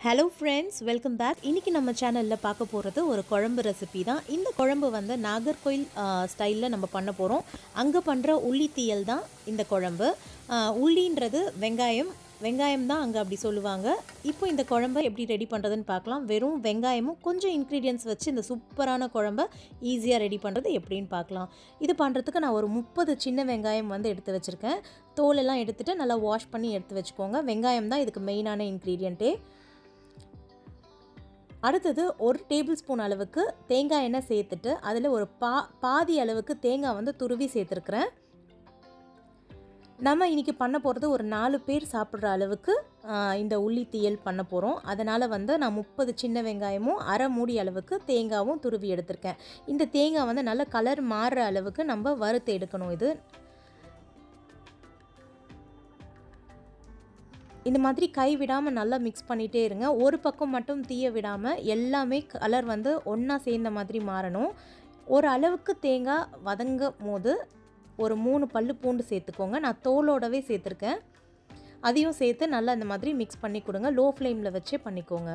Hello friends, welcome back. இன்னைக்கு நம்ம சேனல்ல பார்க்க போறது ஒரு குழம்பு ரெசிபி தான். இந்த குழம்பு வந்து நாகர்கோயில் ஸ்டைல்ல நம்ம பண்ண போறோம். அங்க பண்ற உள்ளி தீயல் தான் இந்த குழம்பு. உள்ளின்றது வெங்காயம் தான் அங்க அப்படி சொல்லுவாங்க. இப்போ இந்த குழம்பை எப்படி ரெடி பண்றதுன்னு பார்க்கலாம். வெறும் வெங்காயமும் கொஞ்சம் இன்கிரிடியன்ட்ஸ் வச்சு இந்த சூப்பரான குழம்பை ஈஸியா ரெடி பண்றது எப்படின்னு பார்க்கலாம். இது பண்றதுக்கு நான் ஒரு 30 சின்ன வெங்காயம் வந்து எடுத்து வச்சிருக்கேன். தோல் எல்லாம் எடுத்துட்டு நல்லா வாஷ் பண்ணி எடுத்து வச்சுக்கோங்க. வெங்காயம் தான் இதுக்கு மெயினான இன்கிரிடியன்ட்டே. அடுத்தது ஒரு டேபிள் ஸ்பூன் அளவுக்கு தேங்காய் எண்ணெய் சேர்த்துட்டு அதில் ஒரு பாதி அளவுக்கு தேங்காய் வந்து துருவி சேர்த்துருக்குறேன். நம்ம இன்றைக்கி பண்ண போகிறது ஒரு 4 பேர் சாப்பிட்ற அளவுக்கு இந்த உள்ளி தீயல் பண்ண போகிறோம். அதனால் வந்து நான் 30 சின்ன வெங்காயமும் அரை மூடி அளவுக்கு தேங்காயும் துருவி எடுத்திருக்கேன். இந்த தேங்காய் வந்து நல்ல கலர் மாறுற அளவுக்கு நம்ம வறுத்து எடுக்கணும். இது இந்த மாதிரி கை விடாமல் நல்லா மிக்ஸ் பண்ணிகிட்டே இருங்க. ஒரு பக்கம் மட்டும் தீய விடாமல் எல்லாமே கலர் வந்து ஒன்றா சேர்ந்த மாதிரி மாறணும். ஒரு அளவுக்கு தேங்காய் வதங்கும் போது ஒரு 3 பல்லு பூண்டு சேர்த்துக்கோங்க. நான் தோலோடவே சேர்த்துருக்கேன். அதையும் சேர்த்து நல்லா இந்த மாதிரி மிக்ஸ் பண்ணி கொடுங்க. லோ ஃப்ளேமில் வச்சே பண்ணிக்கோங்க.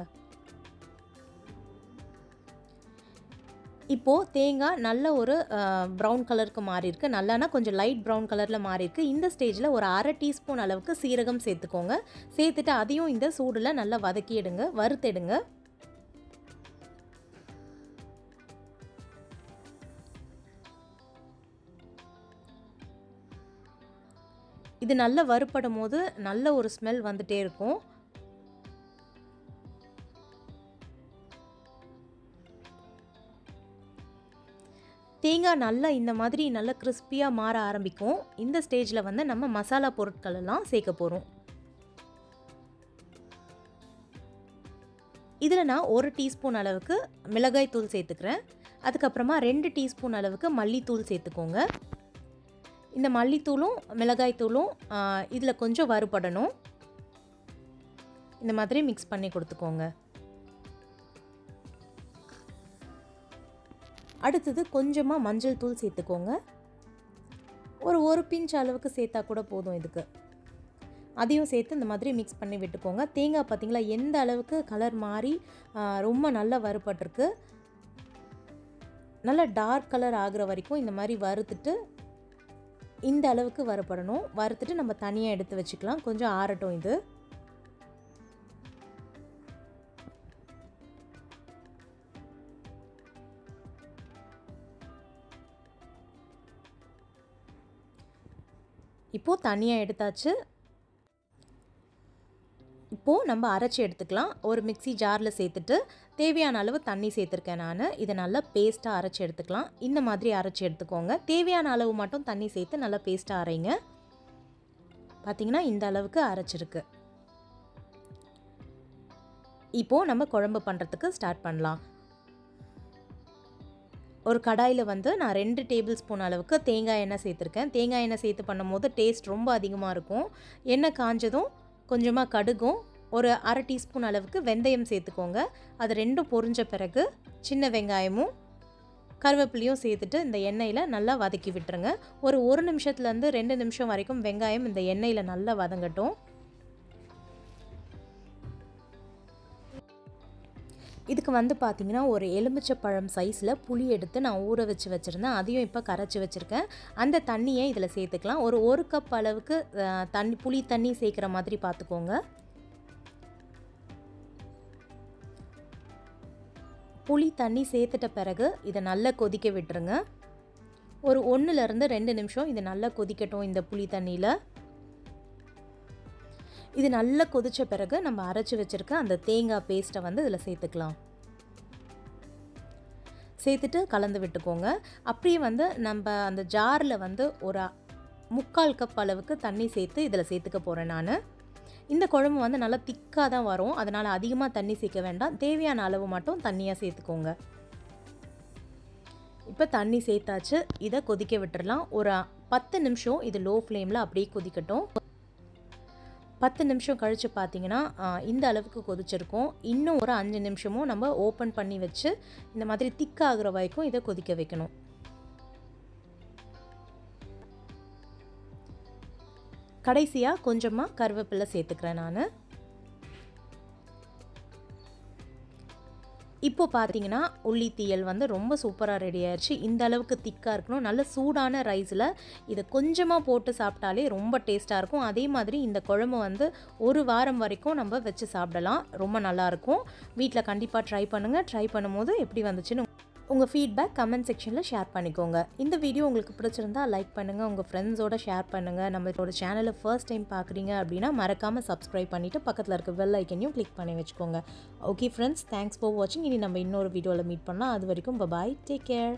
இப்போது தேங்காய் நல்ல ஒரு ப்ரௌன் கலருக்கு மாறியிருக்கு. நல்லானா கொஞ்சம் லைட் ப்ரௌன் கலரில் மாறியிருக்கு. இந்த ஸ்டேஜில் ஒரு அரை டீஸ்பூன் அளவுக்கு சீரகம் சேர்த்துக்கோங்க. சேர்த்துட்டு அதையும் இந்த சூடில் நல்லா வதக்கி எடுங்க, வறுத்தெடுங்க. இது நல்லா வறுப்படும் போது நல்ல ஒரு ஸ்மெல் வந்துட்டே இருக்கும். தேங்காய் நல்லா இந்த மாதிரி நல்லா கிறிஸ்பியாக மாற ஆரம்பிக்கும். இந்த ஸ்டேஜில் வந்து நம்ம மசாலா பொருட்கள் எல்லாம் சேர்க்க போகிறோம். இதில் நான் 1 டீஸ்பூன் அளவுக்கு மிளகாய் தூள் சேர்த்துக்கிறேன். அதுக்கப்புறமா 2 டீஸ்பூன் அளவுக்கு மல்லித்தூள் சேர்த்துக்கோங்க. இந்த மல்லித்தூளும் மிளகாய் தூளும் இதில் கொஞ்சம் வறுபடணும். இந்த மாதிரி மிக்ஸ் பண்ணி கொடுத்துக்கோங்க. அடுத்தது கொஞ்சமாக மஞ்சள் தூள் சேர்த்துக்கோங்க. ஒரு பிஞ்ச் அளவுக்கு சேர்த்தா கூட போதும் இதுக்கு. அதையும் சேர்த்து இந்த மாதிரி மிக்ஸ் பண்ணி விட்டுக்கோங்க. தேங்காய் பார்த்திங்களா எந்த அளவுக்கு கலர் மாறி ரொம்ப நல்லா வறுபட்டிருக்கு. நல்லா டார்க் கலர் ஆகிற வரைக்கும் இந்த மாதிரி வறுத்துட்டு இந்த அளவுக்கு வறுபடணும். வறுத்துட்டு நம்ம தனியாக எடுத்து வச்சுக்கலாம். கொஞ்சம் ஆறட்டும் இது. இப்போது தனியாக எடுத்தாச்சு. இப்போது நம்ம அரைச்சி எடுத்துக்கலாம். ஒரு மிக்ஸி ஜாரில் சேர்த்துட்டு தேவையான அளவு தண்ணி சேர்த்துருக்கேன் நான். இதை நல்லா பேஸ்ட்டாக அரைச்சி எடுத்துக்கலாம். இந்த மாதிரி அரைச்சி எடுத்துக்கோங்க. தேவையான அளவு மட்டும் தண்ணி சேர்த்து நல்லா பேஸ்ட்டாக அரைங்க. பார்த்திங்கன்னா இந்த அளவுக்கு அரைச்சிருக்கு. இப்போது நம்ம குழம்பு பண்ணுறதுக்கு ஸ்டார்ட் பண்ணலாம். ஒரு கடாயில் வந்து நான் 2 டேபிள் ஸ்பூன் அளவுக்கு தேங்காய் எண்ணெய் சேர்த்துருக்கேன். தேங்காய் எண்ணெய் சேர்த்து பண்ணும்போது டேஸ்ட் ரொம்ப அதிகமாக இருக்கும். எண்ணெய் காஞ்சதும் கொஞ்சமாக கடுகும் ஒரு அரை டீஸ்பூன் அளவுக்கு வெந்தயம் சேர்த்துக்கோங்க. அது ரெண்டும் பொரிஞ்ச பிறகு சின்ன வெங்காயமும் கருவேப்பிலையும் சேர்த்துட்டு இந்த எண்ணெயில் நல்லா வதக்கி விட்டுருங்க. ஒரு 1 நிமிஷத்துலேருந்து 2 நிமிஷம் வரைக்கும் வெங்காயம் இந்த எண்ணெயில் நல்லா வதங்கட்டும். இதுக்கு வந்து பார்த்திங்கன்னா ஒரு எலுமிச்சப்பழம் சைஸில் புளி எடுத்து நான் ஊற வச்சு வச்சுருந்தேன். அதையும் இப்போ கரைச்சி வச்சுருக்கேன். அந்த தண்ணியை இதில் சேர்த்துக்கலாம். ஒரு கப் அளவுக்கு புளி தண்ணி சேர்க்குற மாதிரி பார்த்துக்கோங்க. புளி தண்ணி சேர்த்துட்ட பிறகு இதை நல்லா கொதிக்க விட்டுருங்க. ஒரு 1லேருந்து 2 நிமிஷம் இது நல்லா கொதிக்கட்டும். இந்த புளி தண்ணியில் இது நல்லா கொதித்த பிறகு நம்ம அரைச்சி வச்சுருக்க அந்த தேங்காய் பேஸ்ட்டை வந்து இதில் சேர்த்துக்கலாம். சேர்த்துட்டு கலந்து விட்டுக்கோங்க. அப்படியே வந்து நம்ம அந்த ஜாரில் வந்து ஒரு 3/4 கப் அளவுக்கு தண்ணி சேர்த்து இதில் சேர்த்துக்க போகிறேன் நான். இந்த குழம்பு வந்து நல்லா திக்காக தான் வரும். அதனால் அதிகமாக தண்ணி சேர்க்க வேண்டாம். தேவையான அளவு மட்டும் தண்ணியாக சேர்த்துக்கோங்க. இப்போ தண்ணி சேர்த்தாச்சு. இதை கொதிக்க விட்டுடலாம். ஒரு 10 நிமிஷம் இது லோ ஃப்ளேமில் அப்படியே கொதிக்கட்டும். 10 நிமிஷம் கழித்து பார்த்திங்கன்னா இந்த அளவுக்கு கொதிச்சிருக்கும். இன்னும் ஒரு 5 நிமிஷமும் நம்ம ஓப்பன் பண்ணி வச்சு இந்த மாதிரி திக்காகிற வரைக்கும் இதை கொதிக்க வைக்கணும். கடைசியாக கொஞ்சமாக கருவேப்பிலை சேர்த்துக்கிறேன் நான். இப்போ பார்த்தீங்கன்னா உள்ளி தீயல் வந்து ரொம்ப சூப்பராக ரெடி ஆயிடுச்சு. இந்த அளவுக்கு திக்காக இருக்கணும். நல்ல சூடான ரைஸில் இதை கொஞ்சமாக போட்டு சாப்பிட்டாலே ரொம்ப டேஸ்ட்டாக இருக்கும். அதே மாதிரி இந்த குழம்பு வந்து ஒரு வாரம் வரைக்கும் நம்ம வச்சு சாப்பிடலாம். ரொம்ப நல்லாயிருக்கும். வீட்டில் கண்டிப்பாக ட்ரை பண்ணுங்கள். ட்ரை பண்ணும்போது எப்படி வந்துச்சுன்னு உங்கள் ஃபீட்பேக் கமெண்ட் செக்ஷனில் ஷேர் பண்ணிக்கோங்க. இந்த வீடியோ உங்களுக்கு பிடிச்சிருந்தா லைக் பண்ணுங்கள், உங்கள் ஃப்ரெண்ட்ஸோட ஷேர் பண்ணுங்கள். நம்மளோட சேனலை ஃபர்ஸ்ட் டைம் பார்க்குறீங்க அப்படின்னா மறக்காமல் சப்ஸ்கிரைப் பண்ணிவிட்டு பக்கத்தில் இருக்க பெல் ஐக்கனையும் கிளிக் பண்ணி வச்சுக்கோங்க. ஓகே ஃப்ரெண்ட்ஸ், தேங்க்ஸ் ஃபார் வாட்சிங். இனி நம்ம இன்னொரு வீடியோவில் மீட் பண்ணலாம். அது வரைக்கும் பாய், டேக் கேர்.